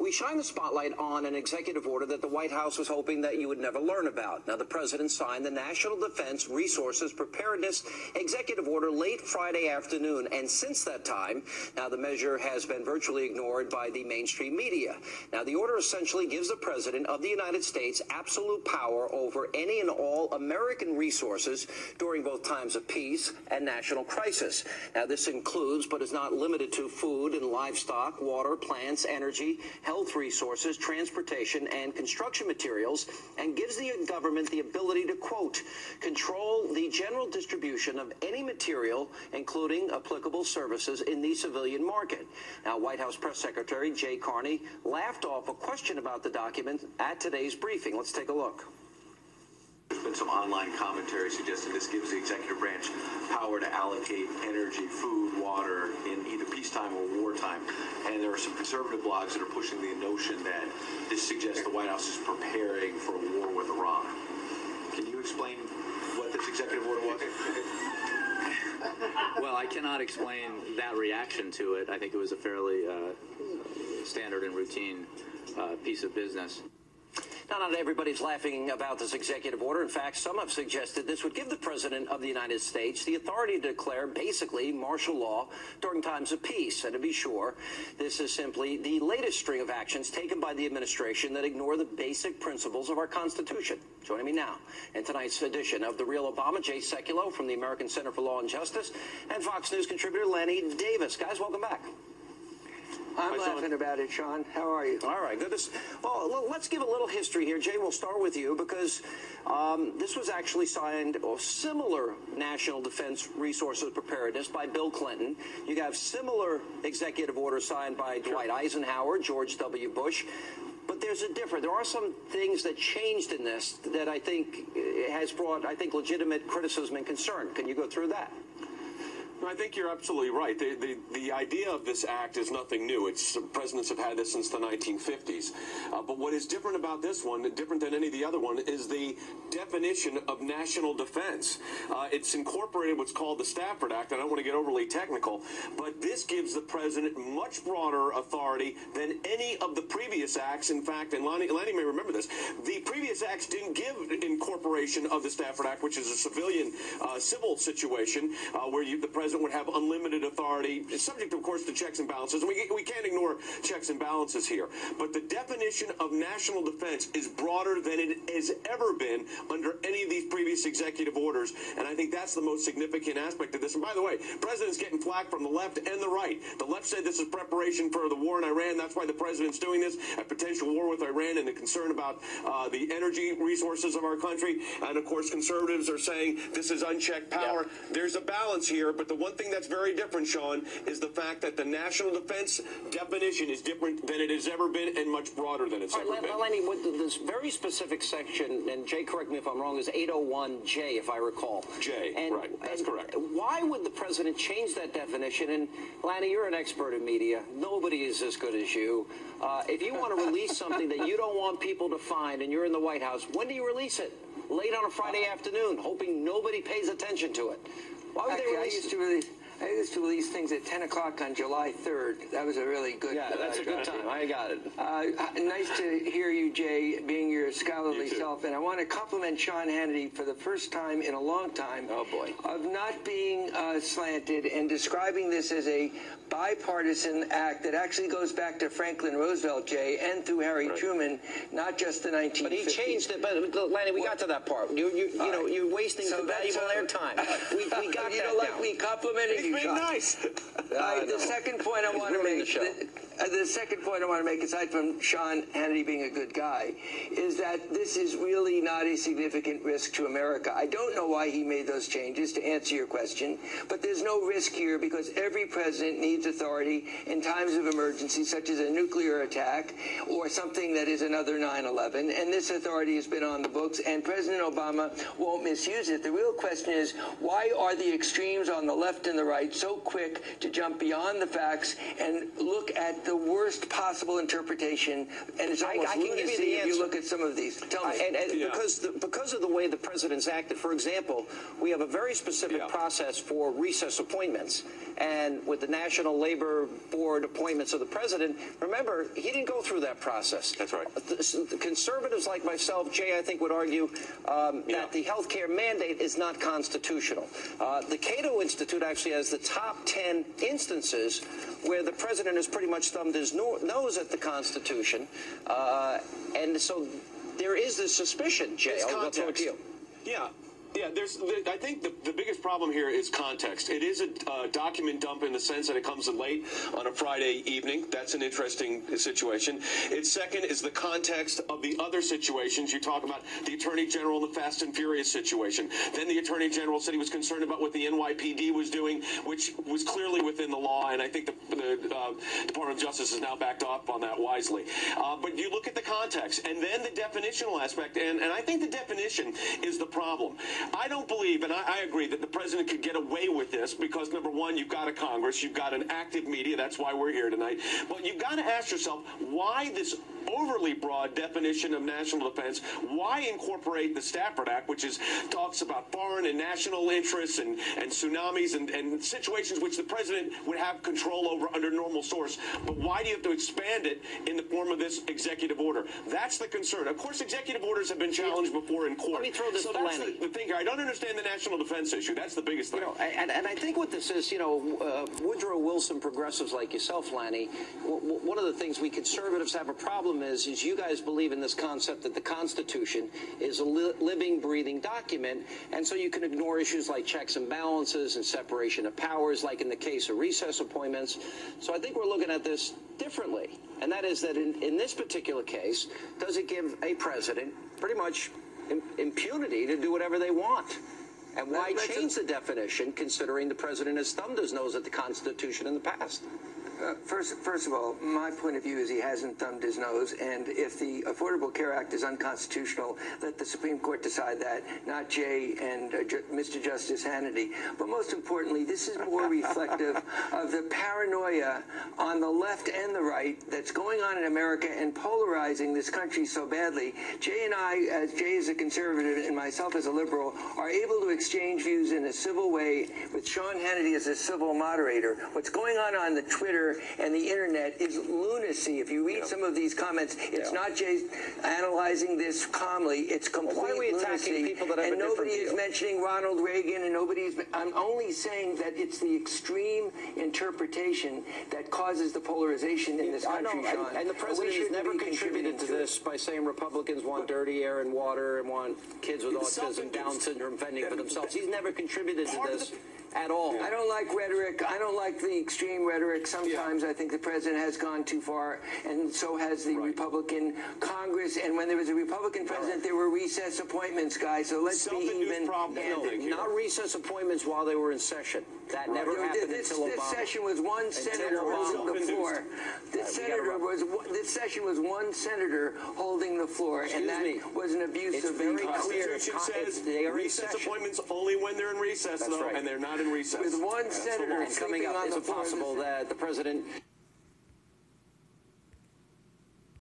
we shine the spotlight on an executive order that the White House was hoping that you would never learn about. Now, the president signed the National Defense Resources Preparedness Executive Order late Friday afternoon, and since that time, now the measure has been virtually ignored by the mainstream media. Now, the order essentially gives the president of the United States absolute power over any and all American resources during both times of peace and national crisis. Now, this includes, but is not limited to, food and livestock, water, plants, energy, health resources, transportation, and construction materials, and gives the government the ability to, quote, control the general distribution of any material, including applicable services, in the civilian market. Now, White House Press Secretary Jay Carney laughed off a question about the document at today's briefing. Let's take a look. There's been some online commentary suggesting this gives the executive branch power to allocate energy, food, water in either peacetime or wartime. And there are some conservative blogs that are pushing the notion that this suggests the White House is preparing for a war with Iran. Can you explain what this executive order was? Well, I cannot explain that reaction to it. I think it was a fairly standard and routine piece of business. Now, not everybody's laughing about this executive order. In fact, some have suggested this would give the president of the United States the authority to declare basically martial law during times of peace. And to be sure, this is simply the latest string of actions taken by the administration that ignore the basic principles of our Constitution. Joining me now in tonight's edition of The Real Obama, Jay Sekulow from the American Center for Law and Justice, and Fox News contributor Lanny Davis. Guys, welcome back. I'm laughing about it, Sean. How are you? All right, good. Well, let's give a little history here. Jay, we'll start with you because this was actually signed, or similar National Defense Resources Preparedness by Bill Clinton. You have similar executive orders signed by Dwight Eisenhower, George W. Bush. But there are some things that changed in this that I think has brought, legitimate criticism and concern. Can you go through that? I think you're absolutely right. The idea of this act is nothing new. Presidents have had this since the 1950s. But what is different about this one, different than any of the other one, is the definition of national defense. It's incorporated what's called the Stafford Act. I don't want to get overly technical, but this gives the president much broader authority than any of the previous acts. In fact, and Lanny may remember this, the previous acts didn't give incorporation of the Stafford Act, which is a civilian civil situation where the president would have unlimited authority, subject, of course, to checks and balances. And we can't ignore checks and balances here. But the definition of national defense is broader than it has ever been under any of these previous executive orders. And I think that's the most significant aspect of this. And by the way, president's getting flack from the left and the right. The left said this is preparation for the war in Iran. That's why the president's doing this, a potential war with Iran, and the concern about the energy resources of our country. And, of course, conservatives are saying this is unchecked power. Yep. There's a balance here, but the one thing that's very different, Sean, is the fact that the national defense definition is different than it has ever been and much broader than it's ever been. Lenny, with this very specific section, and Jay, correct me if I'm wrong, is 801J, if I recall. J, right. That's correct. Why would the president change that definition? And, Lanny, you're an expert in media. Nobody is as good as you. If you want to release something that you don't want people to find and you're in the White House, when do you release it? Late on a Friday afternoon, hoping nobody pays attention to it. Why would they release it? I used to release things at 10 o'clock on July 3rd. That was a really good... Yeah, that's a good time. I got it. Nice to hear you, Jay, being your scholarly self. And I want to compliment Sean Hannity for the first time in a long time of not being slanted and describing this as a bipartisan act that actually goes back to Franklin Roosevelt, Jay, and through Harry Truman, not just the 1950s. But he changed it. But, Lanny, we got to that part. You're wasting some valuable airtime. We got that. You don't like me complimenting you. Being nice. The second point I want to make. The second point I want to make, aside from Sean Hannity being a good guy, is that this is really not a significant risk to America. I don't know why he made those changes, to answer your question, but there's no risk here because every president needs authority in times of emergency, such as a nuclear attack or something that is another 9/11, and this authority has been on the books, and President Obama won't misuse it. The real question is, why are the extremes on the left and the right so quick to jump beyond the facts and look at the worst possible interpretation, and it's almost I can give you lunacy the if answer. you look at some of these. Tell me. Because of the way the president's acted, for example, we have a very specific process for recess appointments. And with the National Labor Board appointments of the president, remember, he didn't go through that process. That's right. The conservatives like myself, Jay, I think would argue that the health care mandate is not constitutional. The Cato Institute actually has the top 10 instances where the president has pretty much thumbed his nose at the Constitution. And so there is this suspicion, Jay. I'll throw it to you. Yeah. Yeah, I think the biggest problem here is context. It is a document dump in the sense that it comes in late on a Friday evening. That's an interesting situation. Its second is the context of the other situations. You talk about the Attorney General and the Fast and Furious situation. Then the Attorney General said he was concerned about what the NYPD was doing, which was clearly within the law, and I think the Department of Justice has now backed off on that wisely. But you look at the context, and then the definitional aspect, and I think the definition is the problem. I don't believe, and I agree, that the president could get away with this because, number one, you've got a Congress, you've got an active media, that's why we're here tonight. But you've got to ask yourself, why this overly broad definition of national defense? Why incorporate the Stafford Act, which talks about foreign and national interests and tsunamis and situations which the president would have control over under normal source? But why do you have to expand it in the form of this executive order? That's the concern. Of course, executive orders have been challenged before in court. Let me throw this so to that's Lenny. the thing here. I don't understand the national defense issue. That's the biggest thing. And I think what this is, Woodrow Wilson progressives like yourself, Lanny, one of the things we conservatives have a problem is you guys believe in this concept that the Constitution is a living, breathing document, and so you can ignore issues like checks and balances and separation of powers, like in the case of recess appointments. So I think we're looking at this differently, and that is that in this particular case, does it give a president pretty much impunity to do whatever they want? And why change the definition, considering the president has thumbed his nose at the Constitution in the past? First of all, my point of view is he hasn't thumbed his nose, and if the Affordable Care Act is unconstitutional, let the Supreme Court decide that, not Jay and Mr. Justice Hannity. But most importantly, this is more reflective of the paranoia on the left and the right that's going on in America and polarizing this country so badly. Jay and I, as Jay is a conservative and myself as a liberal, are able to exchange views in a civil way with Sean Hannity as a civil moderator. What's going on the Twitter and the internet is lunacy. If you read some of these comments, it's not Jay analyzing this calmly. It's complete why are we lunacy. attacking people that have and a different nobody is view? mentioning Ronald Reagan, and I'm only saying that it's the extreme interpretation that causes the polarization in this country, Sean. And the president has never contributed to this by saying Republicans want dirty air and water and want kids with autism, Down syndrome fending for themselves. He's never contributed to this at all. I don't like rhetoric. I don't like the extreme rhetoric. Sometimes I think the president has gone too far, and so has the Republican Congress. And when there was a Republican president, there were recess appointments, guys. So let's be even. Not recess appointments while they were in session. That never happened until Obama. This session was one senator holding the floor. This session was one senator holding the floor, and that was an abuse of the Constitution says recess appointments only when they're in recess, though, and they're not in recess. With one senator coming up, is it possible that the president